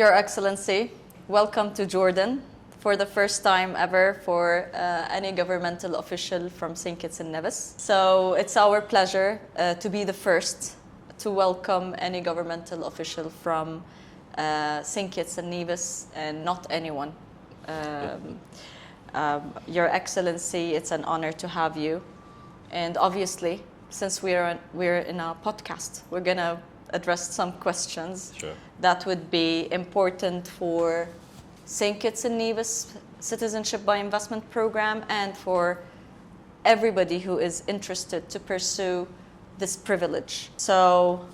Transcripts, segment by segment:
Your Excellency, welcome to Jordan for the first time ever for any governmental official from St. Kitts and Nevis. So it's our pleasure to be the first to welcome any governmental official from St. Kitts and Nevis, and not anyone. Your Excellency, it's an honor to have you. And obviously, since we're in a podcast, we're going to address some questions that would be important for St. Kitts and Nevis Citizenship by Investment Program and for everybody who is interested to pursue this privilege. So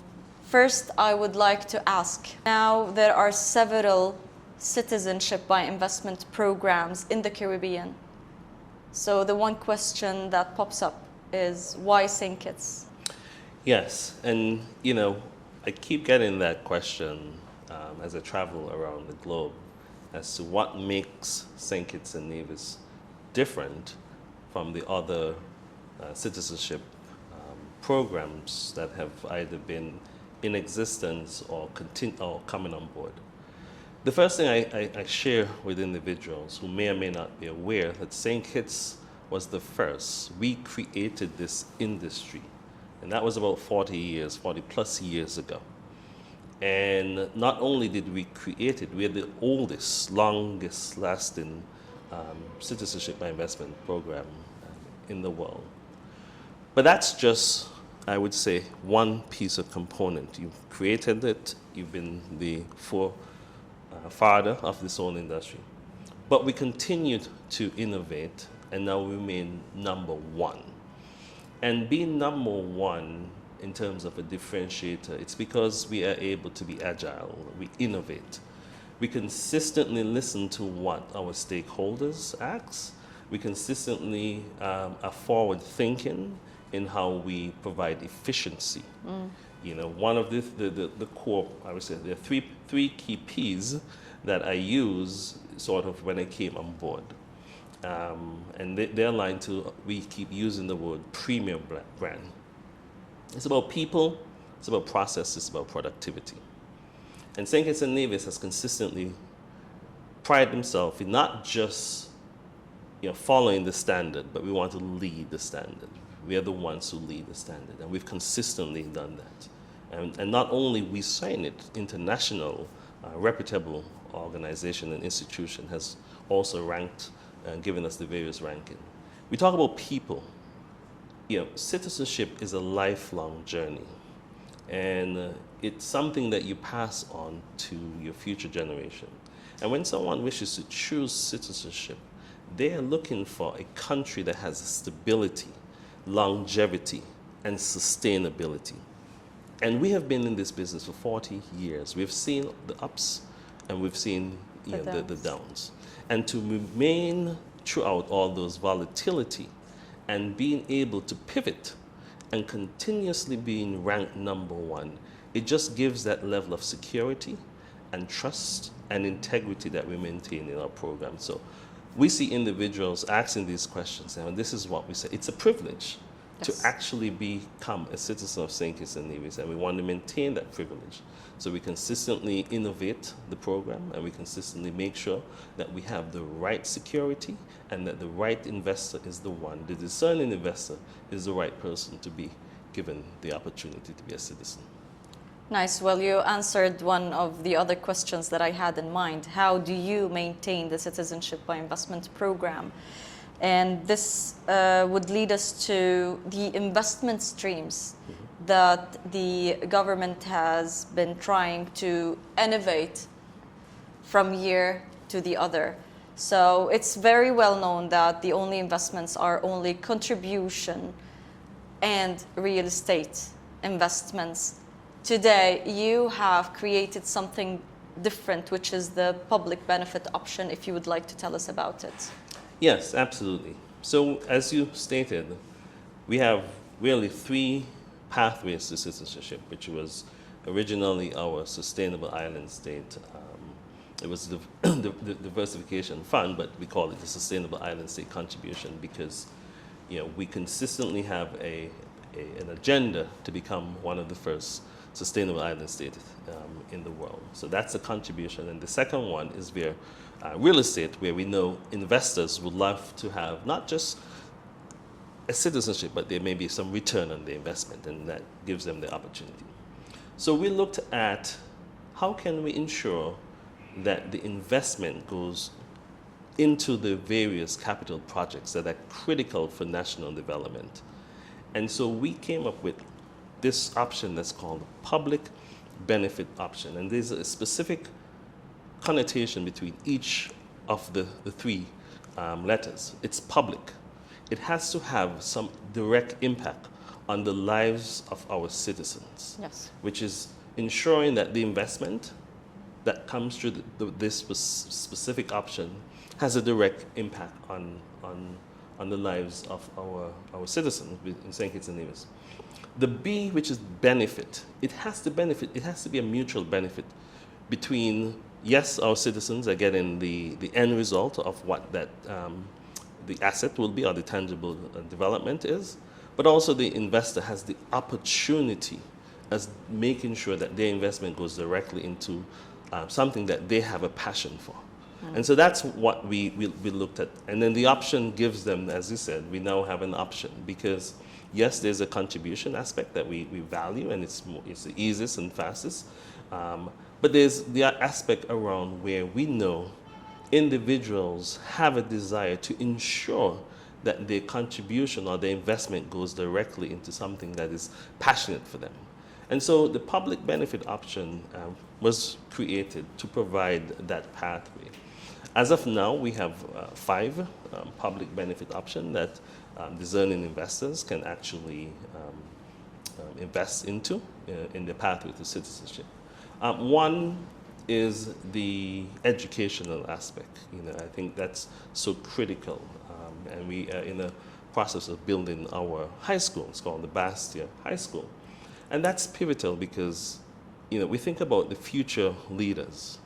first, I would like to ask, now there are several citizenship by investment programs in the Caribbean. So the one question that pops up is, why St. Kitts? Yes, and I keep getting that question as I travel around the globe as to what makes St. Kitts and Nevis different from the other citizenship programs that have either been in existence or coming on board. The first thing I share with individuals who may or may not be aware that St. Kitts was the first. We created this industry. And that was about 40 plus years ago. And not only did we create it, we are the oldest, longest lasting citizenship by investment program in the world. But that's just, I would say, one piece of component. You've created it, you've been the father of this whole industry. But we continued to innovate, and now we remain number one. And being number one in terms of a differentiator, it's because we are able to be agile, we innovate. We consistently listen to what our stakeholders ask. We consistently are forward thinking in how we provide efficiency. One of the core, I would say, there are three key P's that I use sort of when I came on board. And they're aligned to, we keep using the word premium brand. It's about people, it's about process, it's about productivity. And St. Kitts and Nevis has consistently prided himself in not just following the standard, but we want to lead the standard. We are the ones who lead the standard, and we've consistently done that. And not only we sign it, international, reputable organization and institution has also ranked and given us the various ranking. We talk about people. Citizenship is a lifelong journey, and it's something that you pass on to your future generation. And when someone wishes to choose citizenship, they are looking for a country that has stability, longevity, and sustainability. And we have been in this business for 40 years. We've seen the ups and we've seen the downs. And to remain throughout all those volatility and being able to pivot and continuously being ranked number one, it just gives that level of security and trust and integrity that we maintain in our program. So we see individuals asking these questions, and this is what we say. It's a privilege to actually become a citizen of St. Kitts and Nevis, and we want to maintain that privilege. So we consistently innovate the program, and we consistently make sure that we have the right security and that the right investor is the one. The discerning investor is the right person to be given the opportunity to be a citizen. Nice. Well, you answered one of the other questions that I had in mind. How do you maintain the citizenship by investment program? And this would lead us to the investment streams that the government has been trying to innovate from year to the other. So it's very well known that the only investments are only contribution and real estate investments. Today, you have created something different, which is the public benefit option, if you would like to tell us about it. Yes, absolutely. So as you stated, we have really three pathways to citizenship, which was originally our sustainable island state. It was the diversification fund, but we call it the sustainable island state contribution because we consistently have an agenda to become one of the first sustainable island state in the world. So that's a contribution. And the second one is where real estate, where we know investors would love to have not just a citizenship, but there may be some return on the investment, and that gives them the opportunity. So we looked at how can we ensure that the investment goes into the various capital projects that are critical for national development. And so we came up with this option that's called public benefit option. And there's a specific connotation between each of the three letters. It's public. It has to have some direct impact on the lives of our citizens, Yes. which is ensuring that the investment that comes through this specific option has a direct impact on the lives of our citizens in St. Kitts and Nevis. The B, which is benefit, it has to be a mutual benefit between, yes, our citizens are getting the end result of what that the asset will be or the tangible development is, but also the investor has the opportunity as making sure that their investment goes directly into something that they have a passion for. And so that's what we looked at. And then the option gives them, as you said, we now have an option because, yes, there's a contribution aspect that we value, and it's the easiest and fastest. But there's the aspect around where we know individuals have a desire to ensure that their contribution or their investment goes directly into something that is passionate for them. And so the public benefit option was created to provide that pathway. As of now, we have 5 public benefit options that discerning investors can actually invest into in the pathway to citizenship. One is the educational aspect. I think that's so critical, and we are in the process of building our high school. It's called the Bastia High School, and that's pivotal because we think about the future leaders,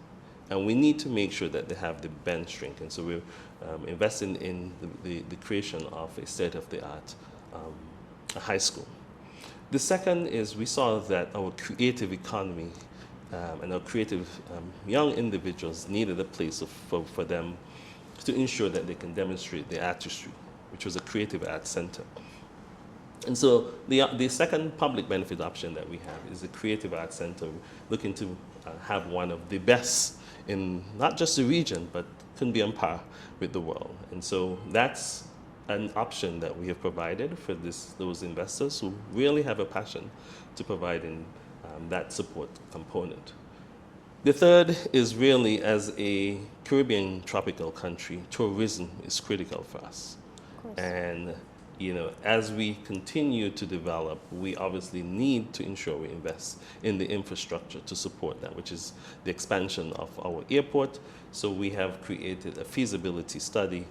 and we need to make sure that they have the bench strength. And so we're investing in the creation of a state-of-the-art high school. The second is we saw that our creative economy and our creative young individuals needed a place for them to ensure that they can demonstrate their artistry, which was a creative arts center. And so the second public benefit option that we have is the Creative Arts Center, looking to have one of the best in not just the region, but can be on par with the world. And so that's an option that we have provided for those investors who really have a passion to providing that support component. The third is really, as a Caribbean tropical country, tourism is critical for us. And as we continue to develop, we obviously need to ensure we invest in the infrastructure to support that, which is the expansion of our airport. So we have created a feasibility study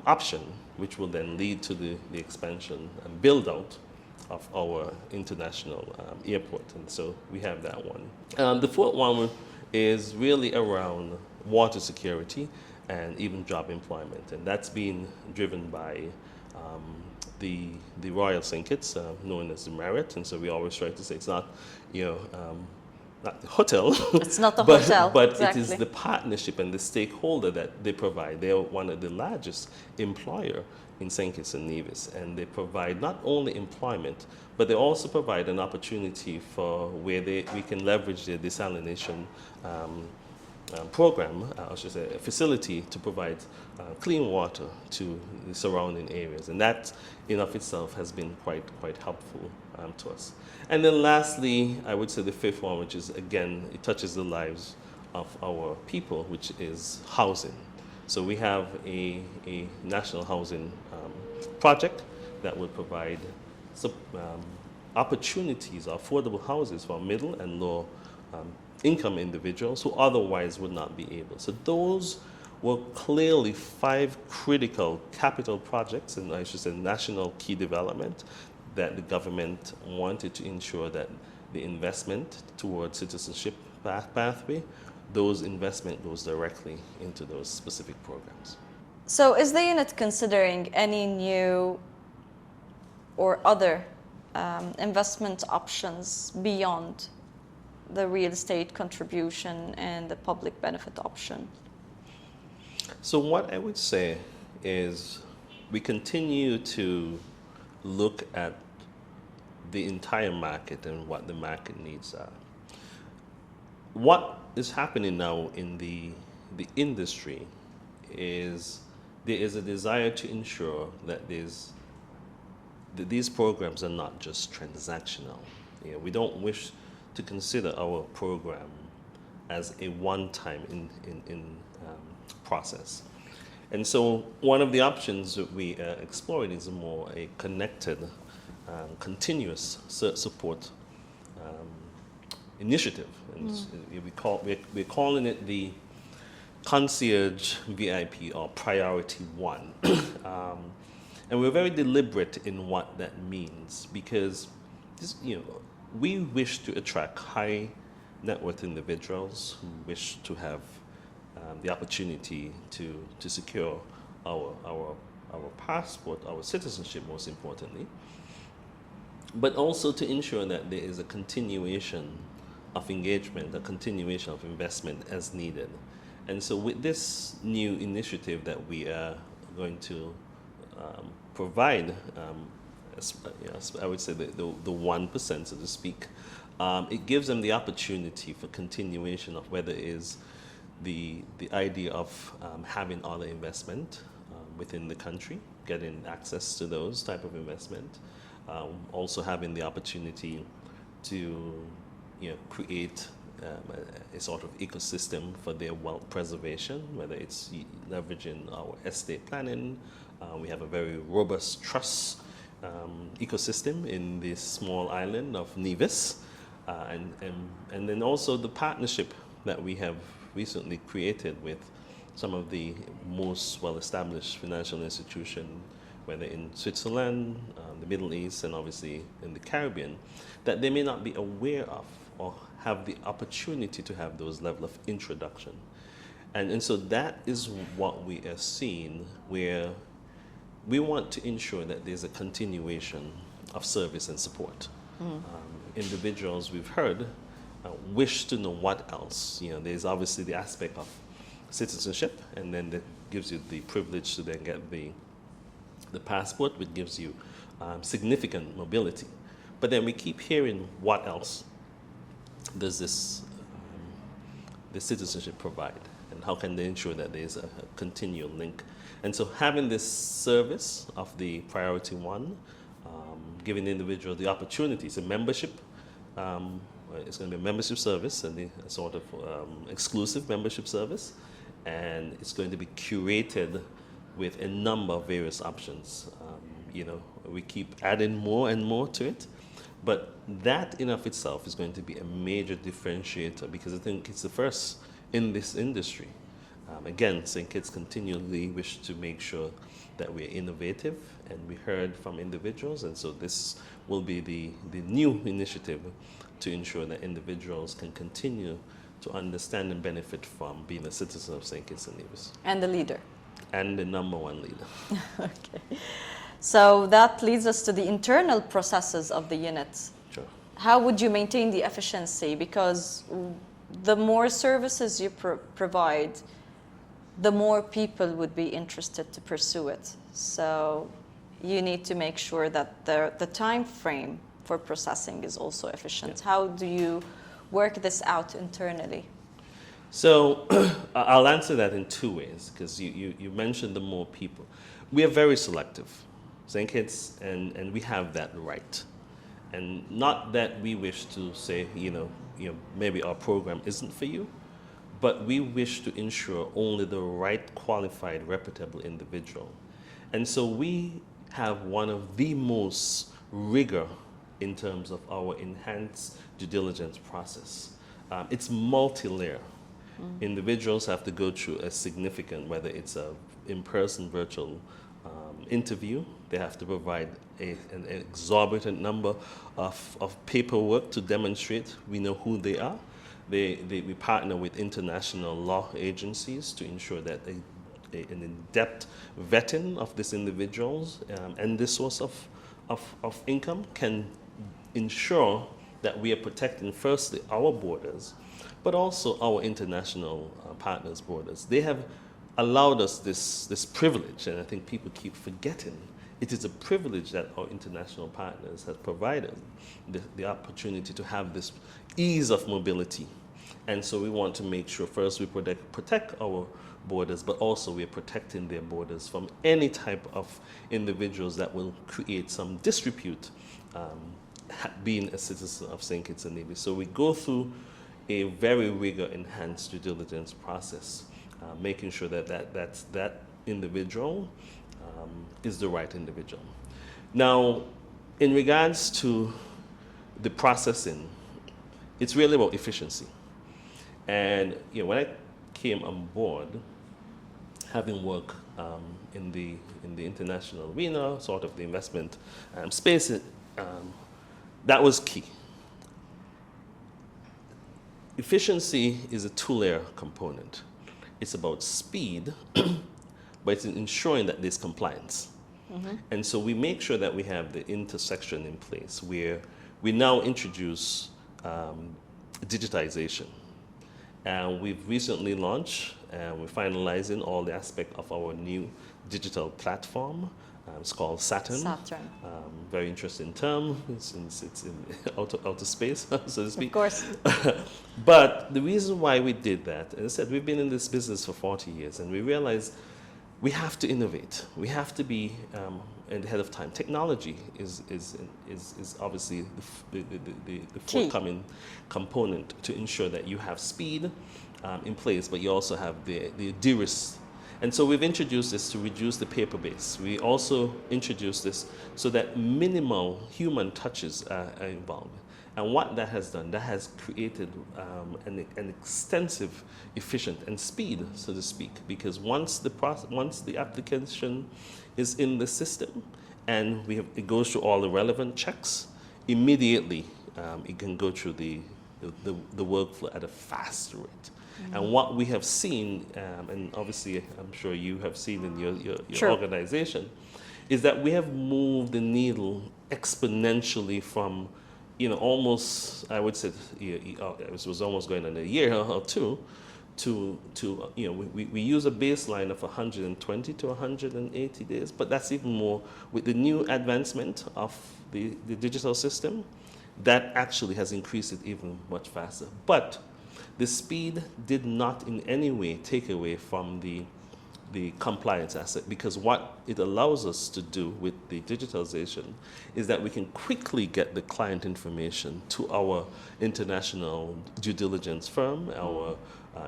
option, which will then lead to the expansion and build out of our international airport. And so we have that one. The fourth one is really around water security and even job employment. And that's being driven by the Royal St. Kitts, known as the Marriott. And so we always try to say it's not, not the hotel. It's not the hotel, but exactly. It is the partnership and the stakeholder that they provide. They are one of the largest employer in St. Kitts and Nevis, and they provide not only employment, but they also provide an opportunity for where we can leverage their desalination program, I should say, a facility to provide clean water to the surrounding areas. And that in of itself has been quite helpful to us. And then lastly, I would say the fifth one, which is, again, it touches the lives of our people, which is housing. So we have a national housing project that will provide opportunities, affordable houses for middle and low income individuals who otherwise would not be able. So those were clearly 5 critical capital projects, and I should say national key development, that the government wanted to ensure that the investment towards citizenship pathway, those investment goes directly into those specific programs. So is the unit considering any new or other investment options beyond the real estate contribution and the public benefit option? So what I would say is we continue to look at the entire market and what the market needs are. What is happening now in the industry is there is a desire to ensure that these programs are not just transactional. You know, we don't wish to consider our program as a one-time process. And so one of the options that we are exploring is a connected, continuous support initiative. And we're calling it the concierge VIP or priority one. And we're very deliberate in what that means because we wish to attract high net worth individuals who wish to have the opportunity to secure our passport, our citizenship most importantly, but also to ensure that there is a continuation of engagement, a continuation of investment as needed. And so with this new initiative that we are going to provide, I would say the 1%, so to speak, it gives them the opportunity for continuation of whether it is the idea of having other investment within the country, getting access to those type of investment, also having the opportunity to create a sort of ecosystem for their wealth preservation, whether it's leveraging our estate planning. We have a very robust trust ecosystem in this small island of Nevis, and then also the partnership that we have recently created with some of the most well-established financial institutions, whether in Switzerland, the Middle East, and obviously in the Caribbean, that they may not be aware of or have the opportunity to have those level of introduction. And so that is what we are seeing, where we want to ensure that there's a continuation of service and support. Individuals we've heard wish to know what else. There's obviously the aspect of citizenship, and then that gives you the privilege to then get the passport, which gives you significant mobility. But then we keep hearing what else does this citizenship provide, and how can they ensure that there's a continual link. And so having this service of the priority one, giving the individual the opportunity, it's a membership, it's going to be a membership service and a sort of exclusive membership service, and it's going to be curated with a number of various options. We keep adding more and more to it, but that in of itself is going to be a major differentiator, because I think it's the first in this industry. Again, St. Kitts continually wish to make sure that we're innovative, and we heard from individuals, and so this will be the new initiative to ensure that individuals can continue to understand and benefit from being a citizen of St. Kitts and Nevis. And the leader. And the number one leader. Okay. So that leads us to the internal processes of the unit. Sure. How would you maintain the efficiency? Because the more services you provide, the more people would be interested to pursue it. So you need to make sure that the time frame for processing is also efficient. Yeah. How do you work this out internally? So I'll answer that in two ways, because you mentioned the more people. We are very selective, St. Kitts, and we have that right. And not that we wish to say, maybe our program isn't for you, but we wish to ensure only the right qualified, reputable individual. And so we have one of the most rigor in terms of our enhanced due diligence process. It's multi-layer. Individuals have to go through a significant, whether it's a in-person virtual interview, they have to provide an exorbitant number of paperwork to demonstrate we know who they are. We partner with international law agencies to ensure that an in-depth vetting of these individuals and the source of income can ensure that we are protecting firstly our borders, but also our international partners' borders. They have allowed us this privilege, and I think people keep forgetting it is a privilege that our international partners have provided, the opportunity to have this ease of mobility. And so we want to make sure first we protect our borders, but also we are protecting their borders from any type of individuals that will create some disrepute being a citizen of St. Kitts and Nevis. So we go through a very rigor-enhanced due diligence process, making sure that individual is the right individual. Now, in regards to the processing, it's really about efficiency. And when I came on board, having worked in the international arena, sort of the investment space, that was key. Efficiency is a two-layer component. It's about speed, but it's ensuring that there's compliance. Mm-hmm. And so we make sure that we have the intersection in place where we now introduce digitization. And we've recently launched, and we're finalizing all the aspect of our new digital platform. It's called Saturn. Very interesting term, since it's in outer space, so to speak. Of course. But the reason why we did that, as I said, we've been in this business for 40 years, and we realized we have to innovate. We have to be ahead of time. Technology is obviously the forthcoming component to ensure that you have speed in place, but you also have the de-risk. And so we've introduced this to reduce the paper base. We also introduced this so that minimal human touches are involved. And what that has done, that has created an extensive, efficient, and speed, so to speak, because once the application is in the system and it goes through all the relevant checks, immediately it can go through the workflow at a fast rate. Mm-hmm. And what we have seen, and obviously I'm sure you have seen in your Sure. organization, is that we have moved the needle exponentially from almost, I would say, it was almost going on a year or two, to we use a baseline of 120 to 180 days, but that's even more with the new advancement of the digital system, that actually has increased it even much faster. But the speed did not in any way take away from the compliance aspect, because what it allows us to do with the digitalization is that we can quickly get the client information to our international due diligence firm, our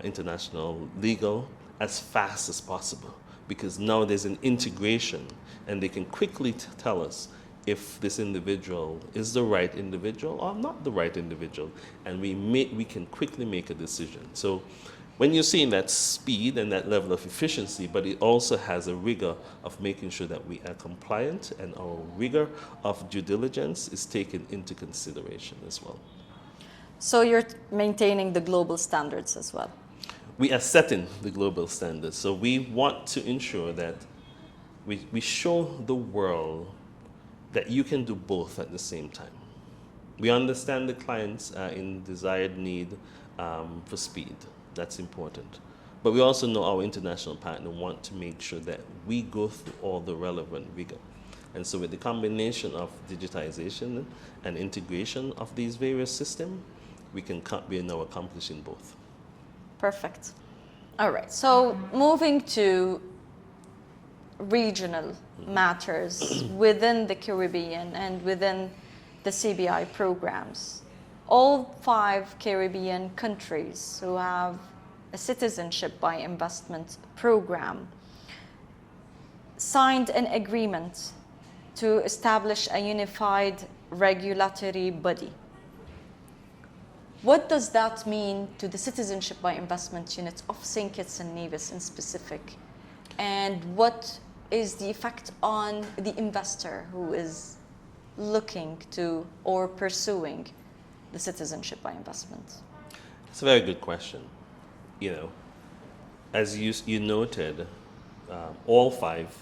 international legal, as fast as possible, because now there's an integration and they can quickly tell us if this individual is the right individual or not the right individual, and we can quickly make a decision. So when you're seeing that speed and that level of efficiency, but it also has a rigor of making sure that we are compliant, and our rigor of due diligence is taken into consideration as well. So you're maintaining the global standards as well? We are setting the global standards. So we want to ensure that we show the world that you can do both at the same time. We understand the clients are in desired need for speed. That's important. But we also know our international partner want to make sure that we go through all the relevant rigor. And so with the combination of digitization and integration of these various systems, we are now accomplishing both. Perfect. All right. So moving to regional matters within the Caribbean and within the CBI programs. All 5 Caribbean countries who have a citizenship by investment program signed an agreement to establish a unified regulatory body. What does that mean to the citizenship by investment units of St. Kitts and Nevis in specific? And what is the effect on the investor who is looking to or pursuing the citizenship by investment? It's a very good question. As you noted, all 5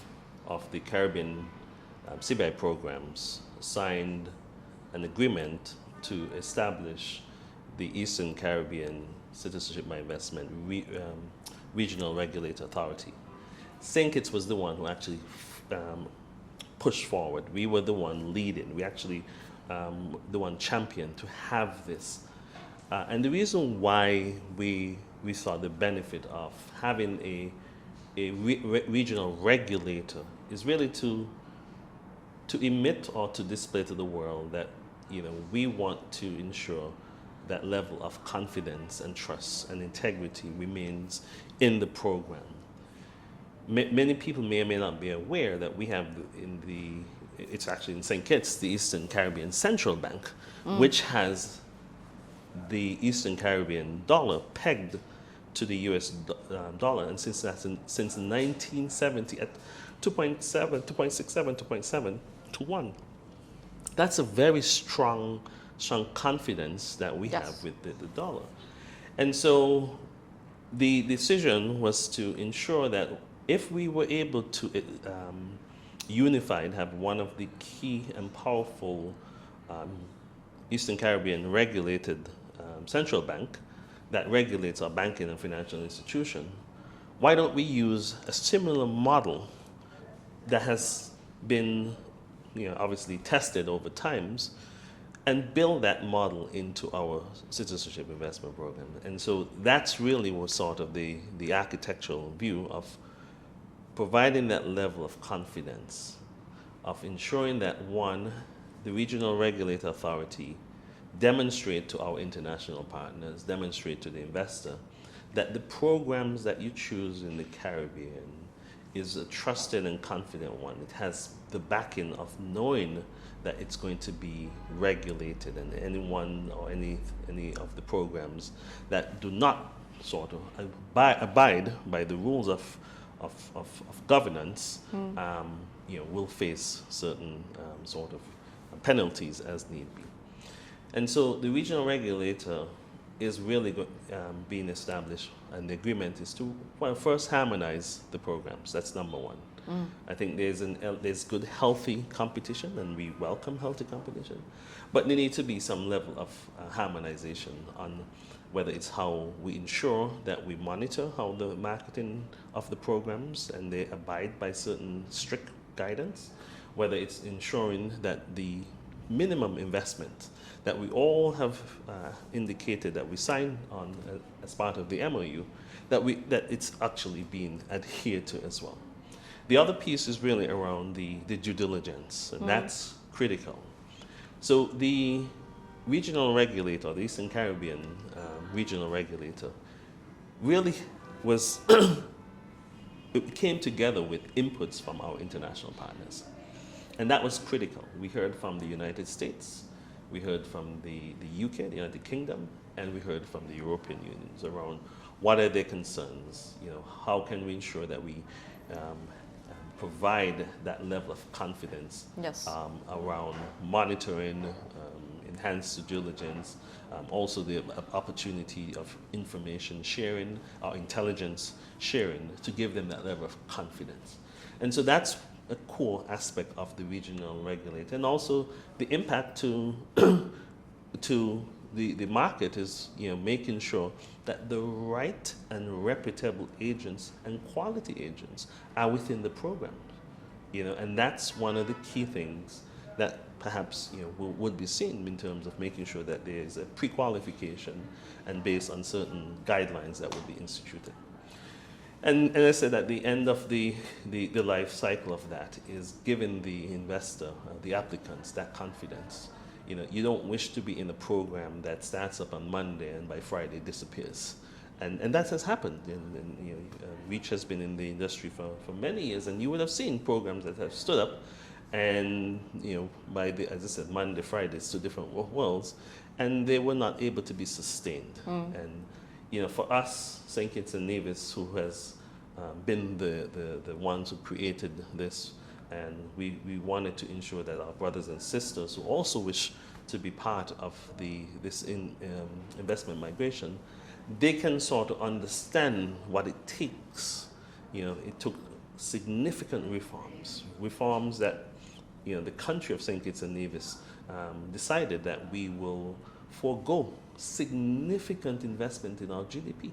of the Caribbean CBI programs signed an agreement to establish the Eastern Caribbean Citizenship by Investment Regional Regulator Authority. St. Kitts was the one who actually pushed forward. We were the one leading. We actually the one champion to have this. And the reason why we saw the benefit of having a regional regulator is really to emit or to display to the world that, you know, we want to ensure that level of confidence and trust and integrity remains in the program. Many people may or may not be aware that we have it's actually in St. Kitts, the Eastern Caribbean Central Bank, which has the Eastern Caribbean dollar pegged to the US dollar, and since 1970 at 2.67 to 1. That's a very strong confidence that we Yes. have with the dollar. And so the decision was to ensure that if we were able to unify and have one of the key and powerful Eastern Caribbean regulated central bank that regulates our banking and financial institution, why don't we use a similar model that has been, you know, obviously tested over times, and build that model into our citizenship investment program? And so that's really was sort of the architectural view of providing that level of confidence, of ensuring that, one, the regional regulator authority demonstrate to our international partners, demonstrate to the investor, that the programs that you choose in the Caribbean is a trusted and confident one. It has the backing of knowing that it's going to be regulated, and anyone or any of the programs that do not sort of abide by the rules of governance, you know, will face certain sort of penalties as need be. And so the regional regulator is really being established, and the agreement is to, well, first harmonize the programs. That's number one. I think there's good, healthy competition, and we welcome healthy competition, but there needs to be some level of harmonization on whether it's how we ensure that we monitor how the marketing of the programs and they abide by certain strict guidance, whether it's ensuring that the minimum investment that we all have indicated that we signed on as part of the MOU, that it's actually being adhered to as well. The other piece is really around the due diligence, and that's critical. So the regional regulator, the Eastern Caribbean regional regulator, really was, it came together with inputs from our international partners. And that was critical. We heard from the United States, we heard from the UK, the United Kingdom, and we heard from the European Unions around what are their concerns, you know, how can we ensure that we provide that level of confidence Yes. around monitoring, enhanced due diligence, also the opportunity of information sharing, or intelligence sharing, to give them that level of confidence. And so that's a core aspect of the regional regulator. And also the impact to the market is, you know, making sure that the right and reputable agents and quality agents are within the program, you know, and that's one of the key things that perhaps, you know, would be seen in terms of making sure that there is a pre-qualification and based on certain guidelines that would be instituted. And I said at the end of the life cycle of that is giving the investor, the applicants, that confidence. You know, you don't wish to be in a program that starts up on Monday and by Friday disappears. And that has happened. And you know, Rich has been in the industry for many years, and you would have seen programs that have stood up, and, you know, by the, as I said, Monday, Friday, it's two different worlds, and they were not able to be sustained. And, you know, for us, St. Kitts and Nevis, who has been the ones who created this, and we wanted to ensure that our brothers and sisters who also wish to be part of this investment migration, they can sort of understand what it takes. You know, it took significant reforms that, you know, the country of St. Kitts and Nevis decided that we will forego significant investment in our GDP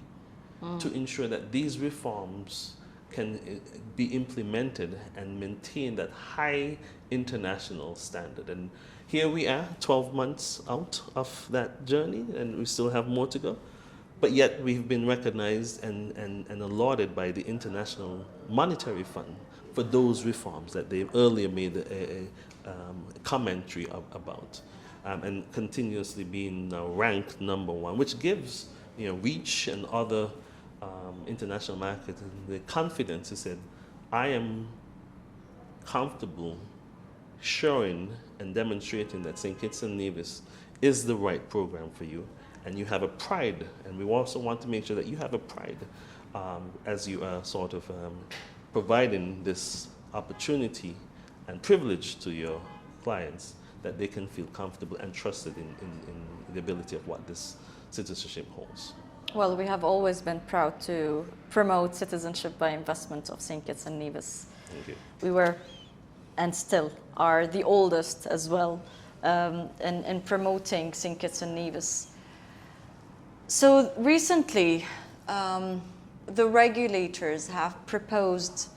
to ensure that these reforms can be implemented and maintain that high international standard. And here we are, 12 months out of that journey, and we still have more to go. But yet we've been recognized and lauded by the International Monetary Fund for those reforms that they earlier made a commentary about, and continuously being ranked #1, which gives Reach and other international markets the confidence to say, I am comfortable showing and demonstrating that St. Kitts and Nevis is the right program for you, and you have a pride, and we also want to make sure that you have a pride as you are sort of providing this opportunity and privilege to your clients, that they can feel comfortable and trusted in the ability of what this citizenship holds. Well, we have always been proud to promote citizenship by investment of St. Kitts and Nevis. Thank you. We were, and still are, the oldest as well in promoting St. Kitts and Nevis. So recently, the regulators have proposed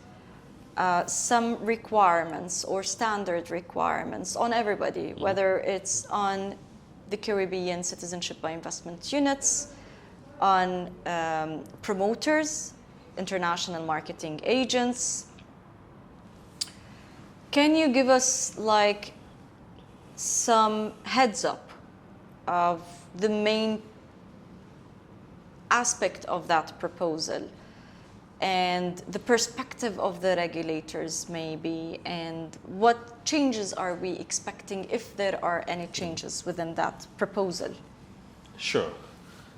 some requirements or standard requirements on everybody, whether it's on the Caribbean citizenship by investment units, on promoters, international marketing agents. Can you give us like some heads up of the main aspect of that proposal and the perspective of the regulators maybe, and what changes are we expecting, if there are any changes within that proposal? Sure.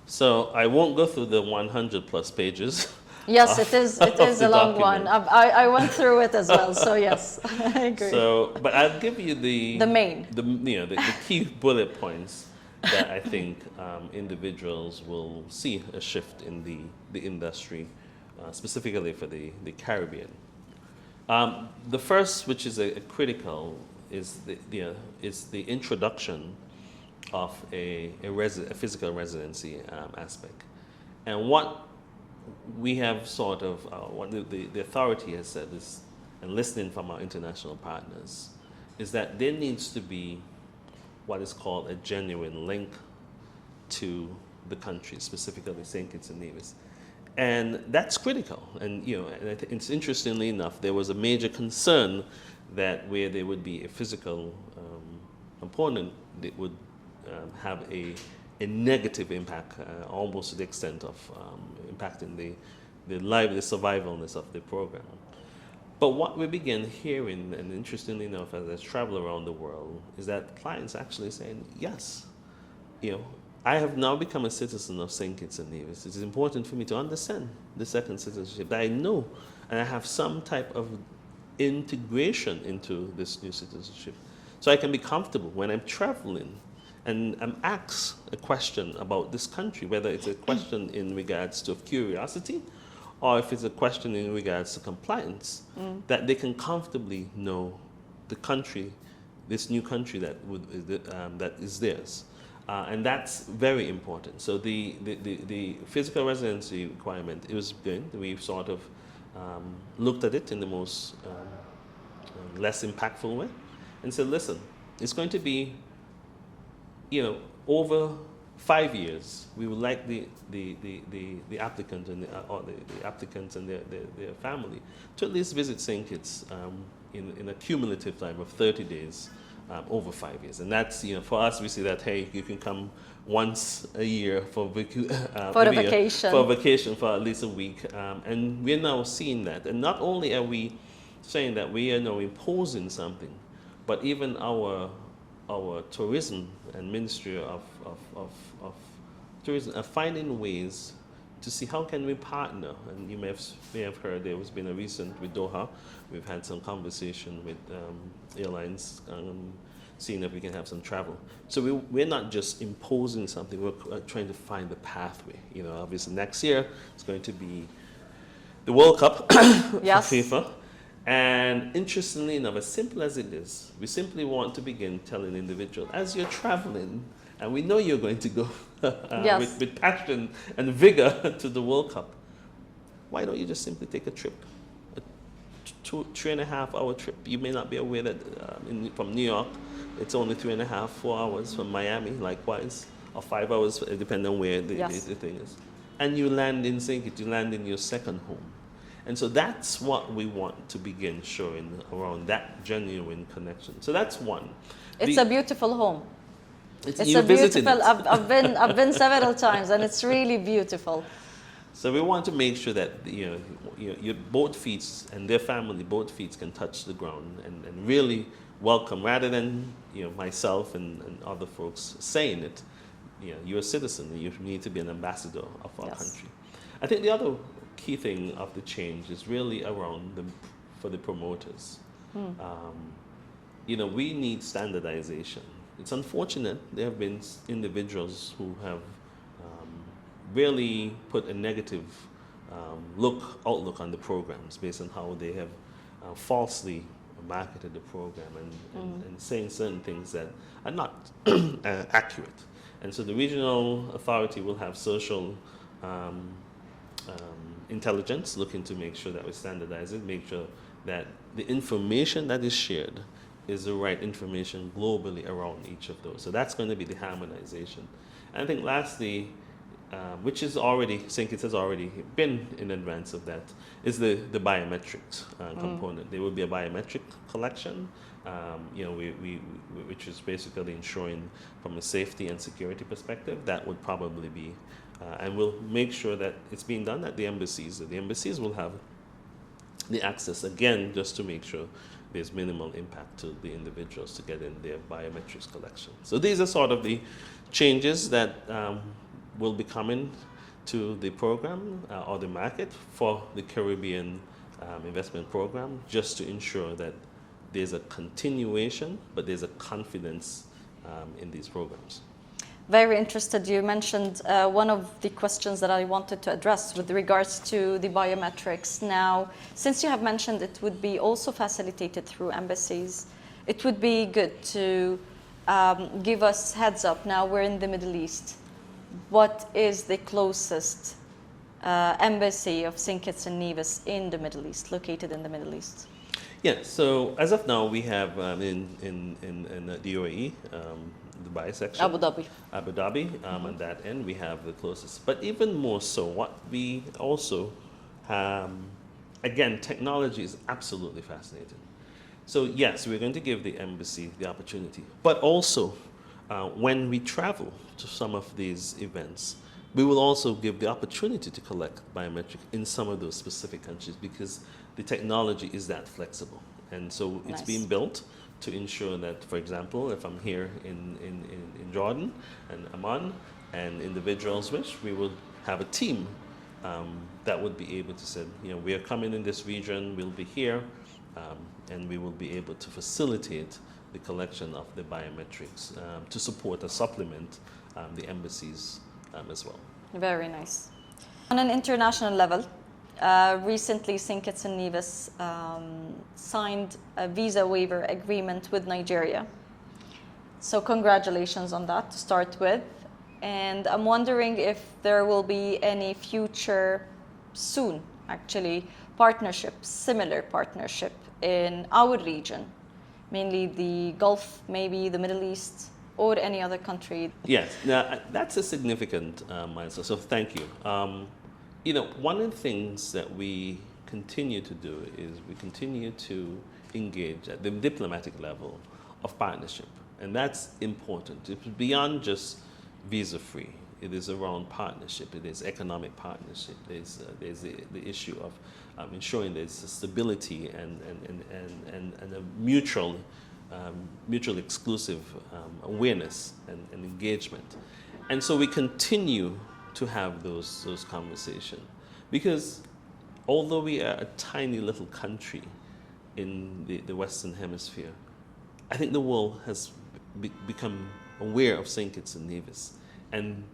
So I won't go through the 100 plus pages. Yes, it is a long document. one. I went through it as well, so yes, I agree. So, but I'll give you the main. The key bullet points that I think individuals will see a shift in the industry, specifically for the Caribbean. The first, which is a critical, is the introduction of a physical residency aspect. And what we have sort of, what the authority has said is, and listening from our international partners, is that there needs to be what is called a genuine link to the country, specifically St. Kitts and Nevis. And that's critical. And it's interestingly enough, there was a major concern that where there would be a physical component, that would have a negative impact, almost to the extent of impacting the survivalness of the program. But what we begin hearing, and interestingly enough, as I travel around the world, is that clients actually saying, yes, I have now become a citizen of St. Kitts and Nevis. It is important for me to understand the second citizenship, that I know, and I have some type of integration into this new citizenship. So I can be comfortable when I'm traveling and I'm asked a question about this country, whether it's a question in regards to curiosity or if it's a question in regards to compliance, that they can comfortably know the country, this new country that is theirs. And that's very important. So the physical residency requirement, it was good. We've sort of looked at it in the most less impactful way and said, listen, it's going to be, over 5 years, we would like the applicant and the applicants and their family to at least visit St. Kitts in a cumulative time of 30 days over 5 years. And that's, for us, we see that, hey, you can come once a year for vacation for at least a week. And we're now seeing that. And not only are we saying that we are now imposing something, but even our tourism and Ministry of Tourism are finding ways to see how can we partner. And you may have heard there has been a recent with Doha. We've had some conversation with airlines, seeing if we can have some travel. So we're not just imposing something, we're trying to find the pathway. Obviously next year it's going to be the World Cup yes. for FIFA. And interestingly enough, as simple as it is, we simply want to begin telling individuals, as you're traveling, and we know you're going to go Yes. with passion and vigor to the World Cup, why don't you just simply take a trip? A 3.5 hour trip. You may not be aware that from New York, it's only 3.5, 4 hours from Miami, likewise, or 5 hours, depending on where the thing is. And you land in St. Kitts, you land in your second home. And so that's what we want to begin showing around that genuine connection. So that's one. It's a beautiful home. It's you a visited beautiful. it. I've been several times, and it's really beautiful. So we want to make sure that your both feet and their family, both feet can touch the ground and really welcome, rather than myself and other folks saying it. You're a citizen. You need to be an ambassador of our country. I think the other key thing of the change is really around for the promoters. We need standardization. It's unfortunate there have been individuals who have really put a negative outlook on the programs based on how they have falsely marketed the program and saying certain things that are not accurate. And so the regional authority will have social intelligence looking to make sure that we standardize it, make sure that the information that is shared is the right information globally around each of those. So that's going to be the harmonization. And I think lastly, which is already, St. Kitts has already been in advance of that, is the biometrics component. There will be a biometric collection, which is basically ensuring from a safety and security perspective, that would probably be, and we'll make sure that it's being done at the embassies. The embassies will have the access, again, just to make sure there's minimal impact to the individuals to get in their biometrics collection. So these are sort of the changes that will be coming to the program or the market for the Caribbean investment program, just to ensure that there's a continuation, but there's a confidence in these programs. Very interested. You mentioned one of the questions that I wanted to address with regards to the biometrics. Now, since you have mentioned it would be also facilitated through embassies, it would be good to give us heads up. Now we're in the Middle East. What is the closest embassy of St. Kitts and Nevis in the Middle East, located in the Middle East? Yeah, so as of now, we have in the UAE, Dubai section. Abu Dhabi. Abu Dhabi, on that end, we have the closest. But even more so, what we also, again, technology is absolutely fascinating. So yes, we're going to give the embassy the opportunity, but also when we travel to some of these events, we will also give the opportunity to collect biometric in some of those specific countries, because the technology is that flexible. And so it's being built to ensure that, for example, if I'm here in Jordan and Amman, and individuals wish, we will have a team that would be able to say, we are coming in this region, we'll be here, and we will be able to facilitate the collection of the biometrics to support or supplement the embassies as well. Very nice. On an international level, recently St. Kitts and Nevis signed a visa waiver agreement with Nigeria. So congratulations on that to start with. And I'm wondering if there will be any future, soon actually, similar partnership in our region, mainly the Gulf, maybe the Middle East, or any other country. Yes, now, that's a significant milestone, so thank you. One of the things that we continue to do is we continue to engage at the diplomatic level of partnership, and that's important. It's beyond just visa-free. It is around partnership. It is economic partnership. There's the issue of ensuring there's stability and a mutually exclusive awareness and engagement. And so we continue to have those conversations, because although we are a tiny little country in the Western Hemisphere, I think the world has become aware of St. Kitts and Nevis. And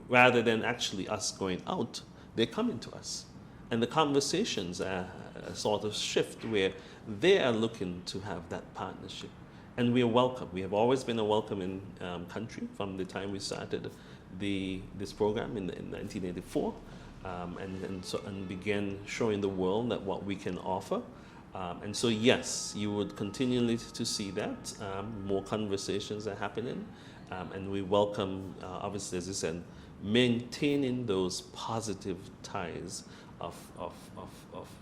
rather than actually us going out, they're coming to us. And the conversations are a sort of shift where they are looking to have that partnership. And we are welcome. We have always been a welcoming country from the time we started this program in 1984, and began showing the world that what we can offer. And so yes, you would continually to see that. More conversations are happening, and we welcome, obviously, as I said, maintaining those positive ties of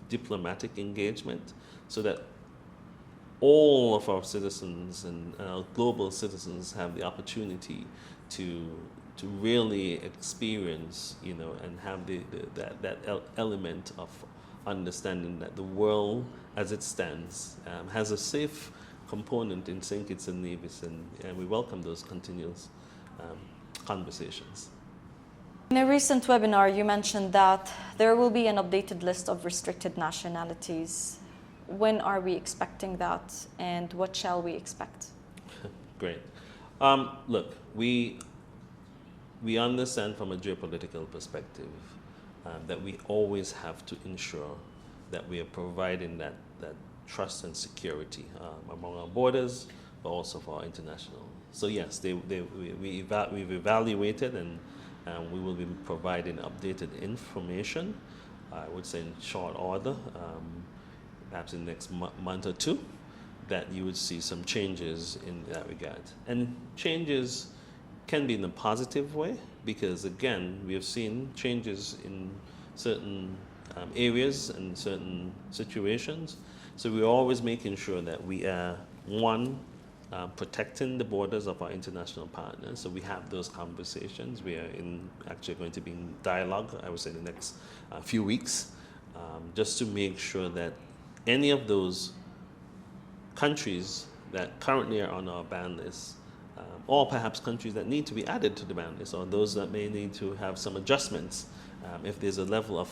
diplomatic engagement, so that all of our citizens and our global citizens have the opportunity to really experience, and have that element of understanding that the world as it stands has a safe component in St. Kitts and Nevis, and we welcome those continuous conversations. In a recent webinar, you mentioned that there will be an updated list of restricted nationalities. When are we expecting that, and what shall we expect? Great. Look, we understand from a geopolitical perspective that we always have to ensure that we are providing that trust and security among our borders, but also for our international. So yes, we've evaluated, and we will be providing updated information, I would say in short order, perhaps in the next month or two, that you would see some changes in that regard. And changes can be in a positive way, because again, we have seen changes in certain areas and certain situations. So we're always making sure that we are, one, protecting the borders of our international partners. So we have those conversations. We are actually going to be in dialogue, I would say, in the next few weeks, just to make sure that any of those countries that currently are on our ban list, or perhaps countries that need to be added to the ban list, or those that may need to have some adjustments, if there's a level of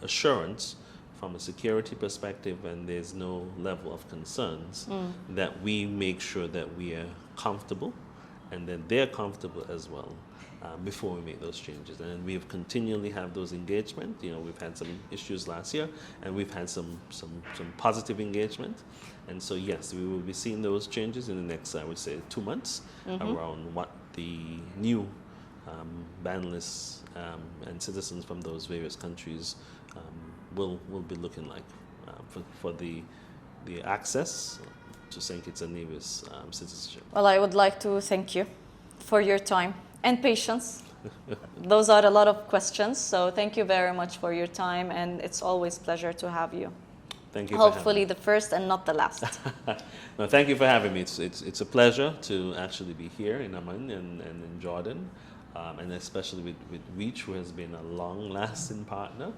assurance from a security perspective and there's no level of concerns, that we make sure that we are comfortable and that they're comfortable as well before we make those changes. And we've continually have those engagement. We've had some issues last year, and we've had some positive engagement. And so yes, we will be seeing those changes in the next, I would say, 2 months, around what the new ban lists and citizens from those various countries will be looking like for the access to St. Kitts and Nevis citizenship. Well, I would like to thank you for your time and patience. Those are a lot of questions, so thank you very much for your time, and it's always a pleasure to have you. Thank you. Hopefully the first and not the last. No, thank you for having me. It's a pleasure to actually be here in Amman and in Jordan, and especially with Rich, who has been a long-lasting partner,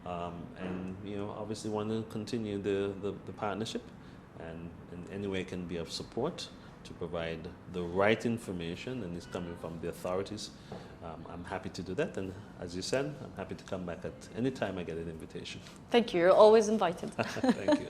and obviously want to continue the partnership, and in any way can be of support to provide the right information, and it's coming from the authorities. I'm happy to do that, and as you said, I'm happy to come back at any time I get an invitation. Thank you. You're always invited. Thank you.